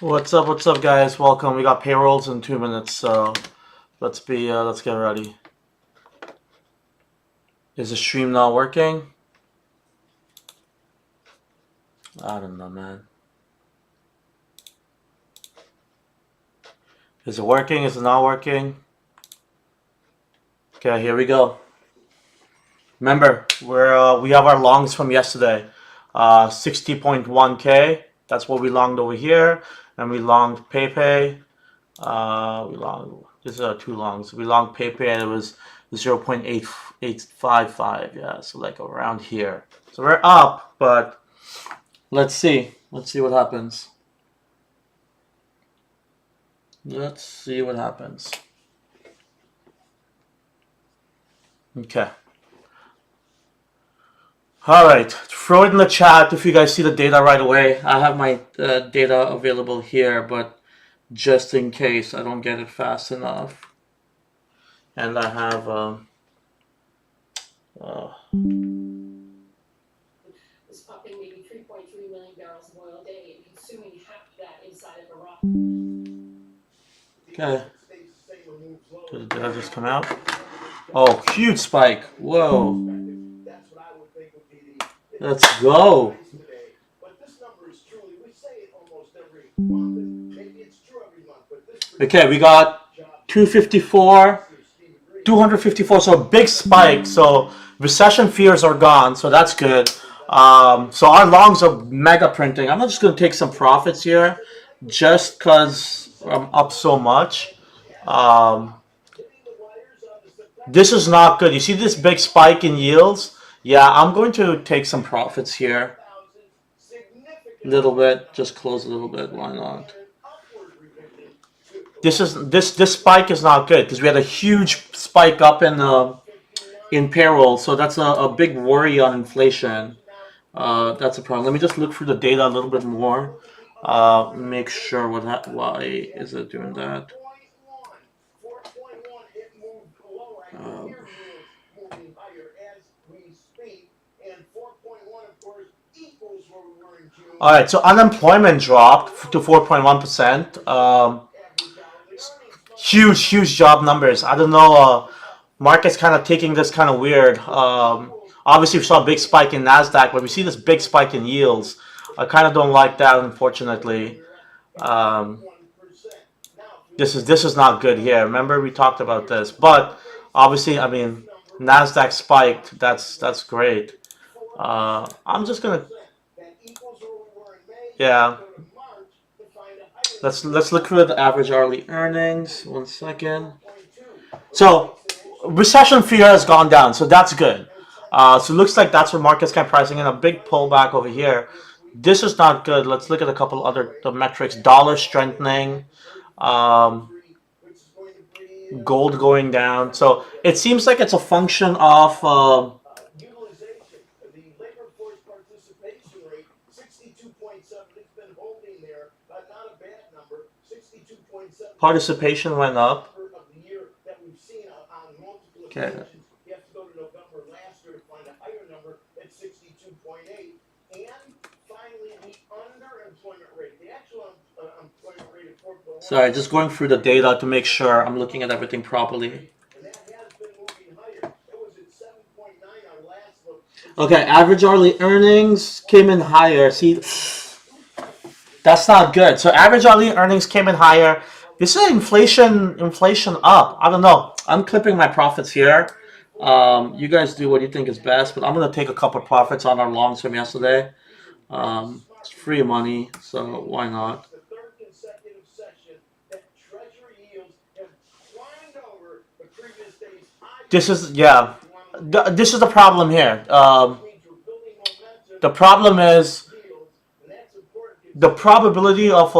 What's up, guys? Welcome. We got payrolls in 2 minutes, so let's get ready. Is the stream not working? I don't know, man. Is it working? Is it not working? Okay, here we go. Remember, we have our longs from yesterday. 60.1K. That's what we longed over here, and we longed PayPay. These are two longs. We longed PayPay, and it was 0.8855. Yeah, so like around here. So we're up, but let's see. Let's see what happens. Let's see what happens. Okay. All right. Throw it in the chat if you guys see the data right away. I have my data available here, but just in case I don't get it fast enough. And I have is pumping maybe 3.3 million barrels of oil a day and consuming half of that inside of Iraq. Okay. Did that just come out? Oh, huge spike. Whoa. Let's go. Okay, we got 254, 254, so a big spike. So recession fears are gone, so that's good. So our longs are mega printing. I'm just going to take some profits here just because I'm up so much. This is not good. You see this big spike in yields? Yeah, I'm going to take some profits here. A little bit, just close a little bit. Why not? This spike is not good because we had a huge spike up in payroll, so that's a big worry on inflation. That's a problem. Let me just look through the data a little bit more. Make sure why is it doing that? All right, so unemployment dropped to 4.1%. Huge job numbers. I don't know. Market's kind of taking this kind of weird. Obviously, we saw a big spike in Nasdaq, but we see this big spike in yields. I kind of don't like that, unfortunately. This is not good here. Remember, we talked about this, but obviously, I mean, Nasdaq spiked. That's great. I'm just gonna. Yeah. Let's look through the average hourly earnings. 1 second. So recession fear has gone down, so that's good. So it looks like that's what market's kind of pricing in, a big pullback over here. This is not good. Let's look at a couple other metrics. Dollar strengthening, gold going down. So it seems like it's a function of participation went up. Okay. You have to go to November last year to find a higher number at 62.8. And finally, the underemployment rate, the actual employment rate at 4.1. Sorry, just going through the data to make sure I'm looking at everything properly. And that has been moving higher. It was at 7.9 our last look. Okay, average hourly earnings came in higher. See, that's not good. So average hourly earnings came in higher. This is inflation up. I don't know. I'm clipping my profits here. You guys do what you think is best, but I'm going to take a couple of profits on our longs from yesterday. It's free money, so why not? The third consecutive session that Treasury yields have climbed over the previous day's high. This is the problem here. The problem is the probability of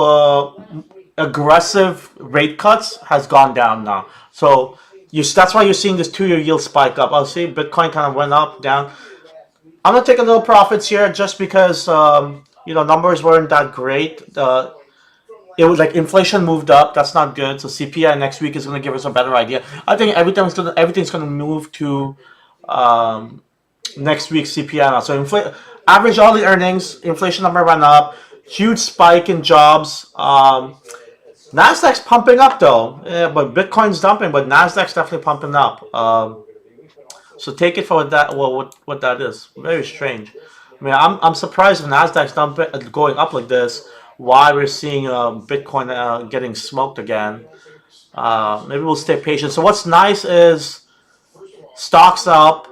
aggressive rate cuts has gone down now. So that's why you're seeing this 2-year yield spike up. I'll see Bitcoin kind of went up, down. I'm gonna take a little profits here just because numbers weren't that great. It was like inflation moved up. That's not good. So CPI next week is gonna give us a better idea. I think everything's gonna move to next week's CPI now. So average hourly earnings, inflation number went up. Huge spike in jobs. Nasdaq's pumping up though, yeah, but Bitcoin's dumping, but Nasdaq's definitely pumping up. So take it for what that is. Very strange. I mean, I'm surprised if Nasdaq's dumping, going up like this. Why we're seeing Bitcoin getting smoked again? Maybe we'll stay patient. So what's nice is stocks up,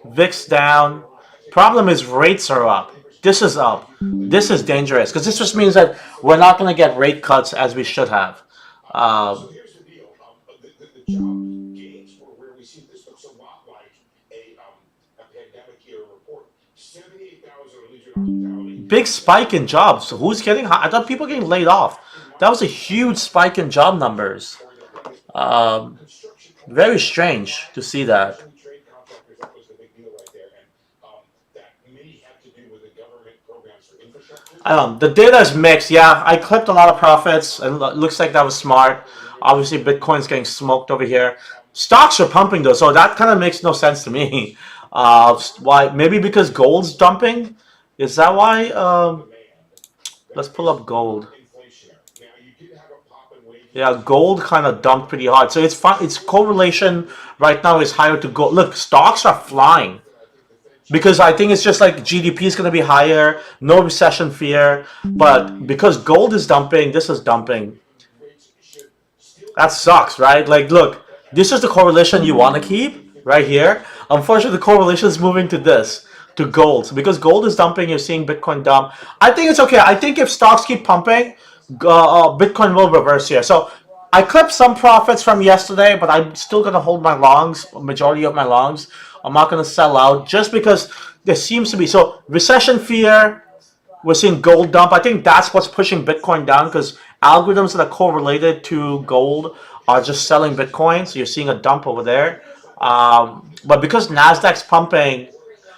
VIX down. Problem is rates are up. This is up. This is dangerous because this just means that we're not going to get rate cuts as we should have. So here's the deal, the job gains were where we see, this looks a lot like a pandemic year report. 78,000 at least hospitality. Big spike in jobs. So who's getting? I thought people were getting laid off. That was a huge spike in job numbers. Very strange to see that. Trade contractors, that was the big deal right there, and that may have to do with the government programs for infrastructure. The data is mixed. Yeah, I clipped a lot of profits, and it looks like that was smart. Obviously, Bitcoin's getting smoked over here. Stocks are pumping though, so that kind of makes no sense to me. Why? Maybe because gold's dumping. Is that why? Let's pull up gold. Inflationary. Now, you did have a pop in wages. Yeah, gold kind of dumped pretty hard. So it's fun. Its correlation right now is higher to gold. Look, stocks are flying because I think it's just like GDP is going to be higher, no recession fear. But because gold is dumping, this is dumping. That sucks, right? Like, look, this is the correlation you want to keep right here. Unfortunately, the correlation is moving to this, to gold. So because gold is dumping, you're seeing Bitcoin dump. I think it's okay. I think if stocks keep pumping, Bitcoin will reverse here. So I clipped some profits from yesterday, but I'm still going to hold my longs, majority of my longs. I'm not going to sell out just because there seems to be. So recession fear, we're seeing gold dump. I think that's what's pushing Bitcoin down because algorithms that are correlated to gold are just selling Bitcoin. So you're seeing a dump over there. But because Nasdaq's pumping,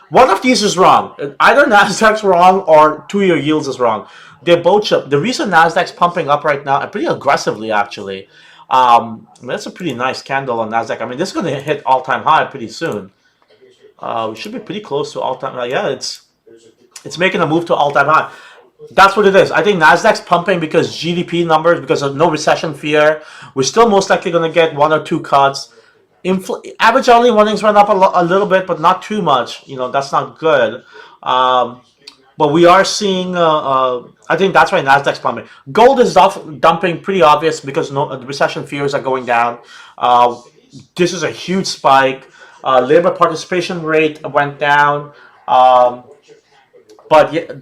one of these is wrong. Either Nasdaq's wrong or 2-year yields is wrong. They're both up. The reason Nasdaq's pumping up right now, and pretty aggressively actually, that's a pretty nice candle on Nasdaq. I mean, this is going to hit all-time high pretty soon. We should be pretty close to all-time. Yeah, it's making a move to all-time high. That's what it is. I think Nasdaq's pumping because GDP numbers, because of no recession fear. We're still most likely going to get 1 or 2 cuts. Average hourly earnings went up a little bit, but not too much. You know, that's not good. But we are seeing. I think that's why Nasdaq's pumping. Gold is dumping, pretty obvious because the recession fears are going down. This is a huge spike. Labor participation rate went down. But yeah,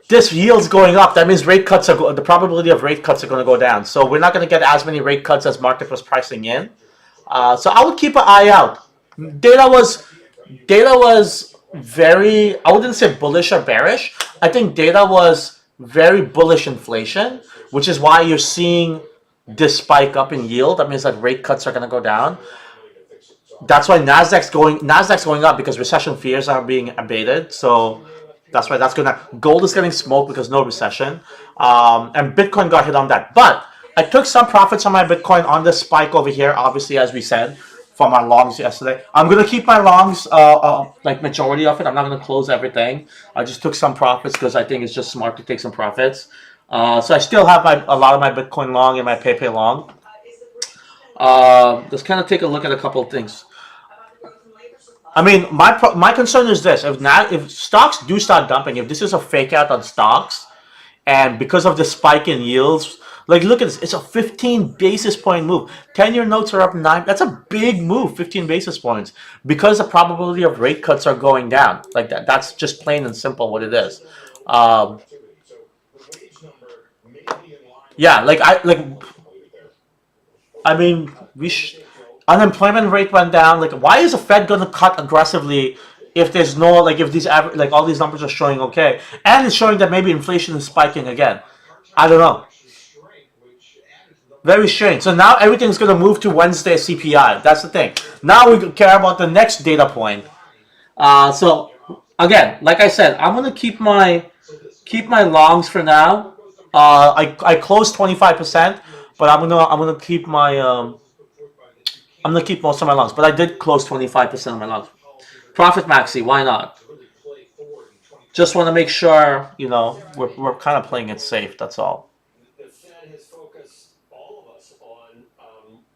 this yield's going up. That means rate cuts the probability of rate cuts are going to go down. So we're not going to get as many rate cuts as market was pricing in. So I would keep an eye out. Data was very, I wouldn't say bullish or bearish. I think data was very bullish inflation, which is why you're seeing this spike up in yield. That means that rate cuts are going to go down. That's why Nasdaq's going up because recession fears are being abated. So that's why that's gonna. Gold is getting smoked because no recession, and Bitcoin got hit on that. But I took some profits on my Bitcoin on this spike over here. Obviously, as we said, from my longs yesterday, I'm gonna keep my longs, like majority of it. I'm not gonna close everything. I just took some profits because I think it's just smart to take some profits. So I still have a lot of my Bitcoin long and my PayPay long. Let's kind of take a look at a couple of things. I mean, my concern is this: if stocks do start dumping, if this is a fake out on stocks, and because of the spike in yields, like look at this, it's a 15 basis point move. 10-year notes are up 9. That's a big move, 15 basis points, because the probability of rate cuts are going down. Like that. That's just plain and simple what it is. Yeah, I mean, unemployment rate went down. Like, why is the Fed going to cut aggressively if there's no, like, if these all these numbers are showing okay, and it's showing that maybe inflation is spiking again? I don't know. Very strange. So now everything's going to move to Wednesday CPI. That's the thing. Now we care about the next data point. So again, like I said, I'm going to keep my longs for now. I closed 25%, but I'm gonna keep my I'm going to keep most of my longs, but I did close 25% of my longs. Profit maxi, why not? Just want to make sure, you know, we're kind of playing it safe. That's all. The Fed has focused all of us on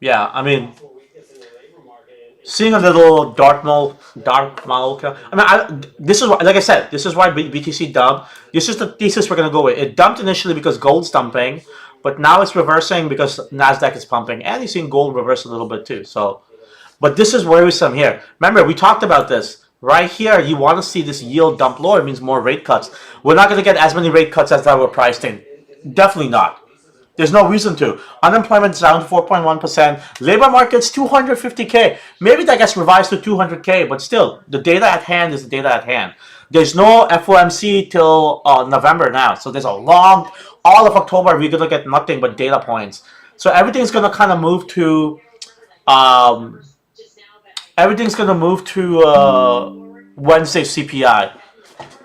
Yeah, I mean, possible weakness in the labor market. seeing a little dark model. I mean, this is like I said, this is why BTC dumped. This is the thesis we're gonna go with. It dumped initially because gold's dumping, but now it's reversing because Nasdaq is pumping, and you're seeing gold reverse a little bit too. So, but this is worrisome here. Remember, we talked about this. Right here, you want to see this yield dump lower. It means more rate cuts. We're not going to get as many rate cuts as that were priced in. Definitely not. There's no reason to. Unemployment's down to 4.1%. Labor market's 250K. Maybe that gets revised to 200K, but still, the data at hand is the data at hand. There's no FOMC till November now, so there's a long, all of October we're gonna get nothing but data points. So everything's gonna kind of move to, um, Wednesday CPI.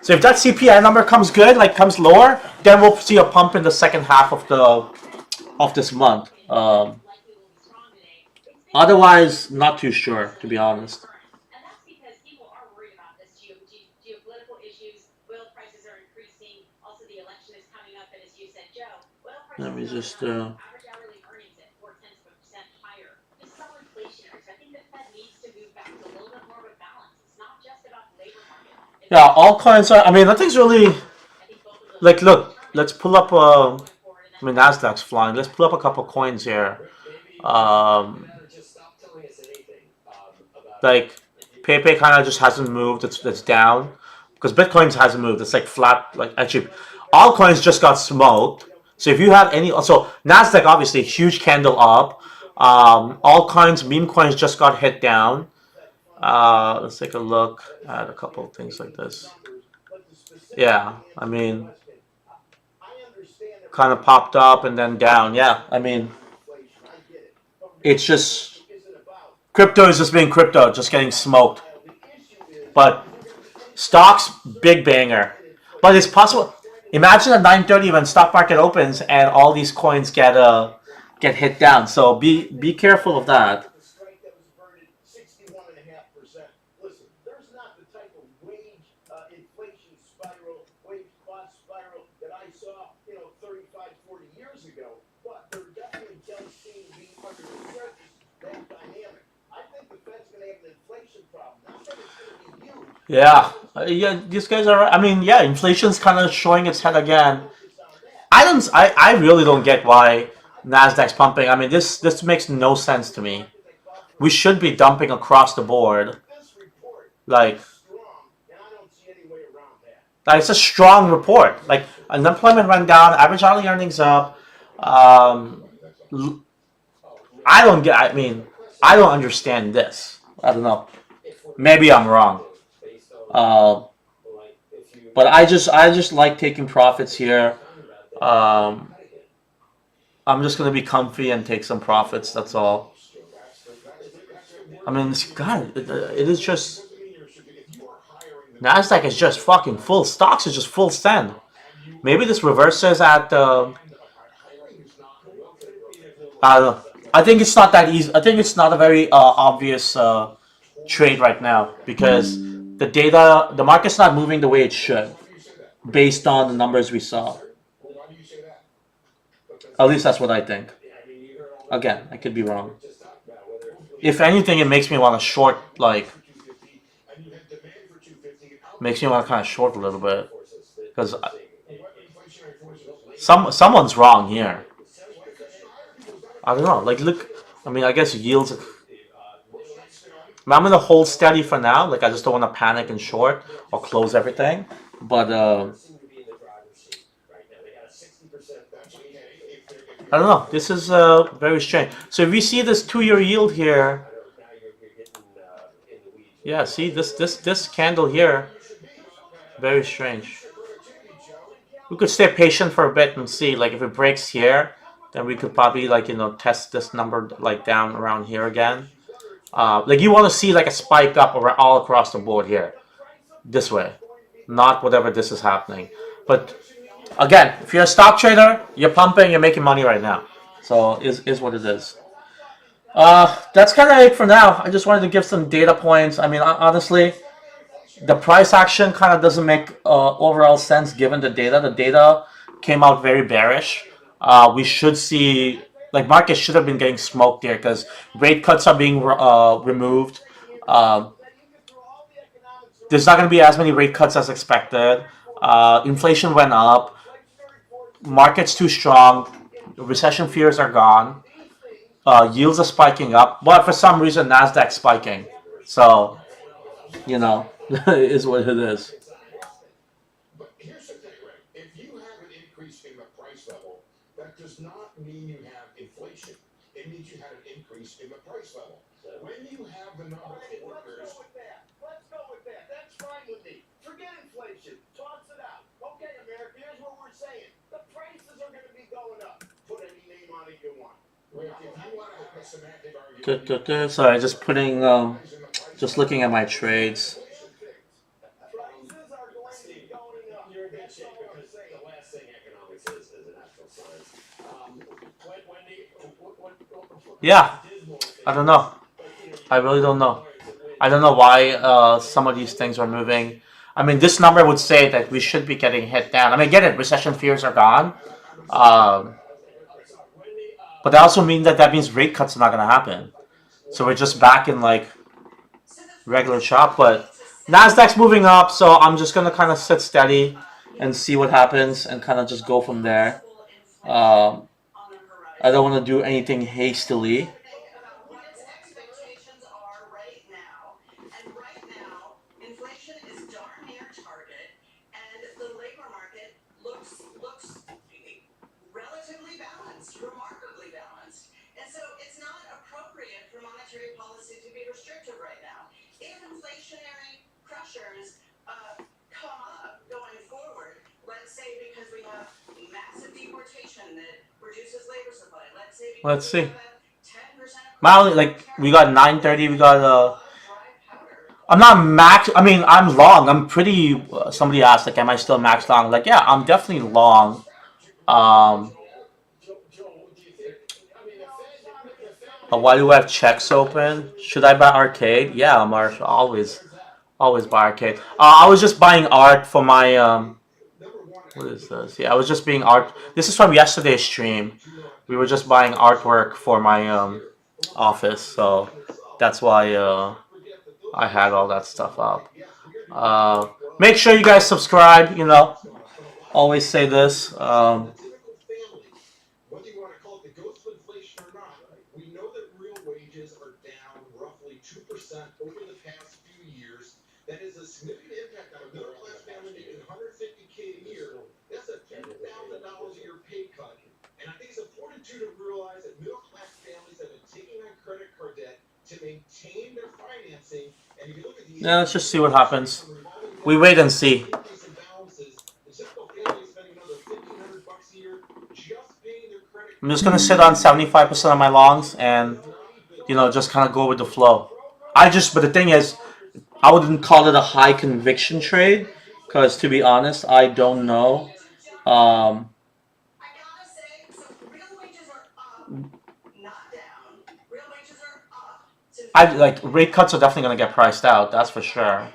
So if that CPI number comes good, like comes lower, then we'll see a pump in the second half of this month. Otherwise, not too sure, to be honest. And that's because people are worried about this geopolitical issues. Oil prices are increasing. Also, the election is coming up, and as you said, Joe, oil prices Let me just. average hourly earnings at 0.4% higher. This is all inflationary. So I think the Fed needs to move back to a little bit more of a balance. It's not just about the labor market. Yeah, altcoins are. I mean, nothing's really. Like, look, let's pull up. I mean, Nasdaq's flying. Let's pull up a couple coins here. Just stop telling us anything about Like, PayPay kind of just hasn't moved. It's down because Bitcoin hasn't moved. It's like flat. Like actually, altcoins just got smoked. So if you have any, so Nasdaq obviously huge candle up. Altcoins, meme coins just got hit down. Let's take a look at a couple of things like this. Yeah, I mean, kind of popped up and then down. Yeah, I mean, it's just crypto is just being crypto, just getting smoked. But stocks, big banger. But it's possible. Imagine at 9:30 when stock market opens and all these coins get hit down. So be careful of that. Listen, there's not the type of wage inflation spiral, wage cost spiral that I saw, 35, 40 years ago. But there definitely does seem to be under the surface that dynamic. I think the Fed's going to have an inflation problem. Not that it's going to be huge. Yeah, these guys are. I mean, yeah, inflation's kind of showing its head again. I really don't get why Nasdaq's pumping. I mean, this makes no sense to me. We should be dumping across the board. Like it's a strong report. Like unemployment went down, average hourly earnings up. I don't get. I mean, I don't understand this. I don't know. Maybe I'm wrong. But I just like taking profits here. I'm just gonna be comfy and take some profits. That's all. I mean, God, it is just Nasdaq is just fucking full. Stocks is just full send. Maybe this reverses at. I don't know. I think it's not that easy. I think it's not a very obvious trade right now because the market's not moving the way it should, based on the numbers we saw. At least that's what I think. Again, I could be wrong. If anything, it makes me want to short, like, makes me want to kind of short a little bit, because someone's wrong here. I don't know. Like, look, I mean, I guess yields. I'm gonna hold steady for now. Like, I just don't want to panic and short or close everything. But I don't know. This is very strange. So if we see this 2-year yield here, yeah. See this candle here, very strange. We could stay patient for a bit and see. Like if it breaks here, then we could probably test this number like down around here again. Like you want to see like a spike up all across the board here, this way, not whatever this is happening. But again, if you're a stock trader, you're pumping, you're making money right now. So is what it is. That's kind of it for now. I just wanted to give some data points. I mean, honestly, the price action kind of doesn't make overall sense given the data. The data came out very bearish. We should see, like, market should have been getting smoked here because rate cuts are being removed. There's not going to be as many rate cuts as expected. Inflation went up. Market's too strong. Recession fears are gone. Yields are spiking up, but for some reason Nasdaq's spiking. So, you know, is what it is. But here's the thing, right? If you have an increase in the price level, that does not mean you have inflation. It means you had an increase in the price level. When you have the number of workers. Let's go with that. Let's go with that. That's fine with me. Forget inflation. Toss it out. Okay, America, here's what we're saying. The prices are going to be going up. Put any name on it you want. If you want to have a semantic argument. Sorry, just putting, just looking at my trades. Prices are going to be going up. You're in good shape because the last thing economics is an actual science. Yeah, I don't know. I really don't know. I don't know why some of these things are moving. I mean, this number would say that we should be getting hit down. I mean, get it, recession fears are gone. But that also means that means rate cuts are not going to happen. So we're just back in like regular shop. But Nasdaq's moving up, so I'm just going to kind of sit steady and see what happens and kind of just go from there. I don't want to do anything hastily. Let's see. Like, we got 930. We got I'm not max. I mean, I'm long. I'm pretty. Somebody asked, like, am I still max long? Like, yeah, I'm definitely long. Why do I have checks open? Should I buy arcade? Yeah, I'm always buy arcade. I was just buying art for my what is this? Yeah, I was just being art. This is from yesterday's stream. We were just buying artwork for my office, so that's why I had all that stuff up. Make sure you guys subscribe. You know, always say this. Whether you want to call it the ghost of inflation or not, we know that real wages are down roughly 2% over the past few years. That is a significant impact on a middle class family making $150K a year. That's a $10,000 a year pay cut. And I think it's important too to realize that middle class families have been taking on credit card debt to maintain their financing. And if you look at these, yeah, let's just see what happens. We wait and see. I'm just gonna sit on 75% of my longs and, you know, just kind of go with the flow. But the thing is, I wouldn't call it a high conviction trade because, to be honest, I don't know. Rate cuts are definitely gonna get priced out. That's for sure.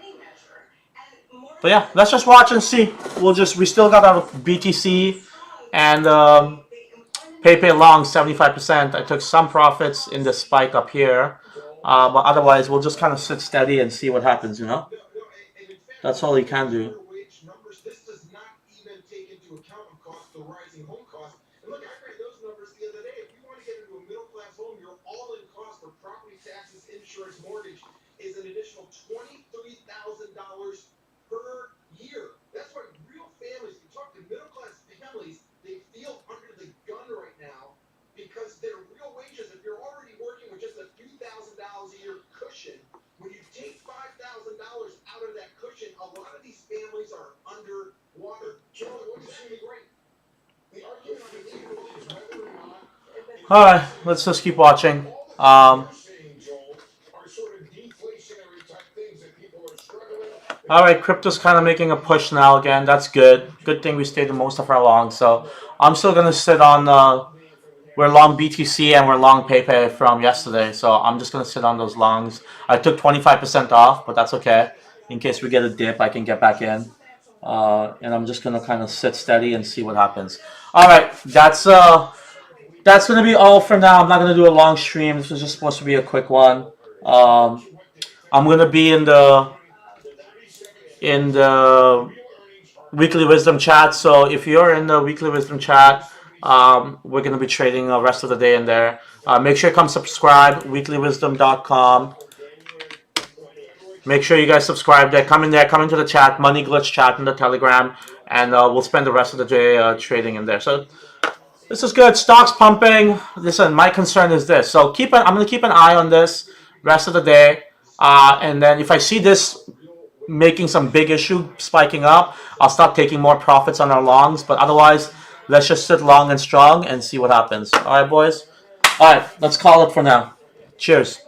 But yeah, let's just watch and see. We still got our BTC and PAY long 75%. I took some profits in the spike up here, but otherwise we'll just kind of sit steady and see what happens. You know, that's all you can do. This does not even take into account the rising home costs. And look, I read those numbers the other day. If you want to get into a middle class home, your all-in cost for property taxes, insurance, mortgage is an additional $23,000 per year. That's why real families, you talk to middle class families, they feel under the gun right now because their real wages, if you're already working with just a few $1,000s a year cushion, when you take $5,000 out of that cushion, a lot of these families are underwater. Joe, what is really great? The argument on the table is whether or not. All right, let's just keep watching. All right, crypto's kind of making a push now again. That's good. Good thing we stayed in most of our longs. So I'm still gonna sit on. We're long BTC and we're long PayPay from yesterday. So I'm just gonna sit on those longs. I took 25% off, but that's okay. in case we get a dip, I can get back in. And I'm just gonna kind of sit steady and see what happens. All right, that's gonna be all for now. I'm not gonna do a long stream. This was just supposed to be a quick one. I'm gonna be in the weekly wisdom chat. So if you're in the weekly wisdom chat, we're gonna be trading the rest of the day in there. Make sure you come subscribe. Weeklywisdom.com. Make sure you guys subscribe there. Come in there. Come into the chat. Money Glitch chat in the Telegram, and we'll spend the rest of the day trading in there. So this is good. Stocks pumping. Listen, my concern is this. So I'm gonna keep an eye on this rest of the day, and then if I see this making some big issue spiking up, I'll start taking more profits on our longs. But otherwise, let's just sit long and strong and see what happens. All right, boys. All right, let's call it for now. Cheers.